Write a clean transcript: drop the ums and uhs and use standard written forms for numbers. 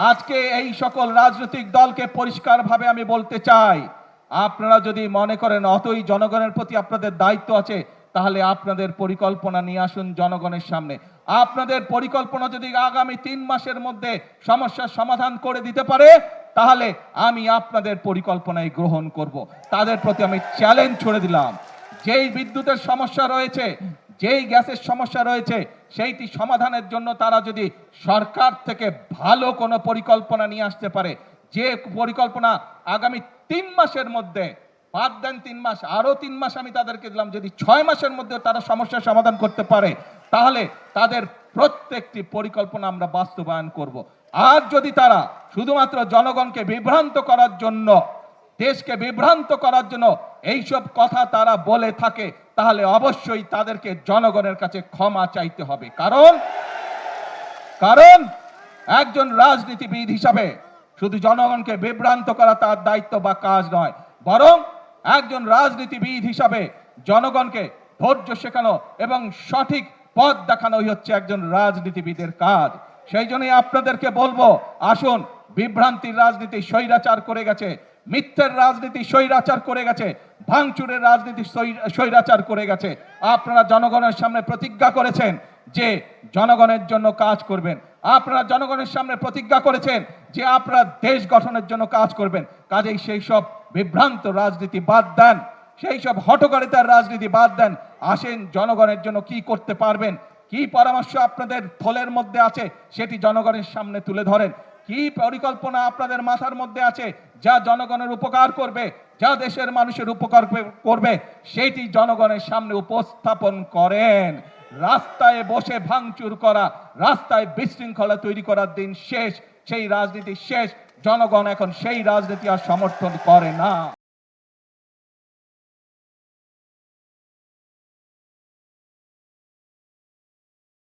আজকে এই সকল রাজনৈতিক দলকে পরিষ্কারভাবে আমি বলতে চাই, আপনারা যদি মনে করেন অতই জনগণের প্রতি আপনাদের দায়িত্ব আছে, তাহলে আপনাদের পরিকল্পনা নিয়ে আসুন জনগণের সামনে। আপনাদের পরিকল্পনা যদি আগামী 3 মাসের মধ্যে সমস্যার সমাধান করে দিতে পারে, তাহলে আমি আপনাদের পরিকল্পনায় গ্রহণ করব। তাদের প্রতি আমি চ্যালেঞ্জ ছুড়ে দিলাম। যেই বিদ্যুতের সমস্যা রয়েছে, যেই গ্যাসের সমস্যা রয়েছে, সেইটি সমাধানের জন্য তারা যদি সরকার থেকে ভালো কোনো পরিকল্পনা নিয়ে আসতে পারে, যে পরিকল্পনা আগামী 3 মাসের মধ্যে, বাদ দেন 3 মাস, আরো 3 মাস আমি তাদেরকে দিলাম, যদি 6 মাসের মধ্যে তারা সমস্যার সমাধান করতে পারে, তাহলে তাদের প্রত্যেকটি পরিকল্পনা আমরা বাস্তবায়ন করব। আর যদি তারা শুধুমাত্র জনগণকে বিভ্রান্ত করার জন্য, দেশকে বিভ্রান্ত করার জন্য এইসব কথা তারা বলে থাকে, তাহলে অবশ্যই তাদেরকে জনগণের কাছে ক্ষমা চাইতে হবে। কারণ একজন রাজনীতিবিদ হিসাবে শুধু জনগণকে বিভ্রান্ত করা তার দায়িত্ব বা কাজ নয়, বরং একজন রাজনীতিবিদ হিসাবে জনগণকে ধৈর্য শেখানো এবং সঠিক পথ দেখানোই হচ্ছে একজন রাজনীতিবিদের কাজ। সেই জন্যই আপনাদেরকে বলবো, আসুন, বিভ্রান্তির রাজনীতি স্বৈরাচার করে গেছে, মিথ্যের রাজনীতি স্বৈরাচার করে গেছে, ভাঙচুরের রাজনীতি স্বৈরাচার করে গেছে। আপনারা জনগণের সামনে প্রতিজ্ঞা করেছেন যে জনগণের জন্য কাজ করবেন। আপনারা জনগণের সামনে প্রতিজ্ঞা করেছেন যে আপনারা দেশ গঠনের জন্য কাজ করবেন। কাজেই সেই সব বিভ্রান্ত রাজনীতি বাদ দেন, সেই সব হঠকারিতার রাজনীতি বাদ দেন। আসেন, জনগণের জন্য কি করতে পারবেন, কি পরামর্শ আপনাদের থলের মধ্যে আছে, সেটি জনগণের সামনে তুলে ধরেন। কি পরিকল্পনা আপনাদের মাথার মধ্যে আছে যা জনগণের উপকার করবে, যা দেশের মানুষের উপকার করবে, সেটি জনগণের সামনে উপস্থাপন করেন। রাস্তায় বসে ভাঙচুর করা, রাস্তায় বিশৃঙ্খলা তৈরি করার দিন শেষ, সেই রাজনীতি শেষ। জনগণ এখন সেই রাজনীতি আর সমর্থন করে না।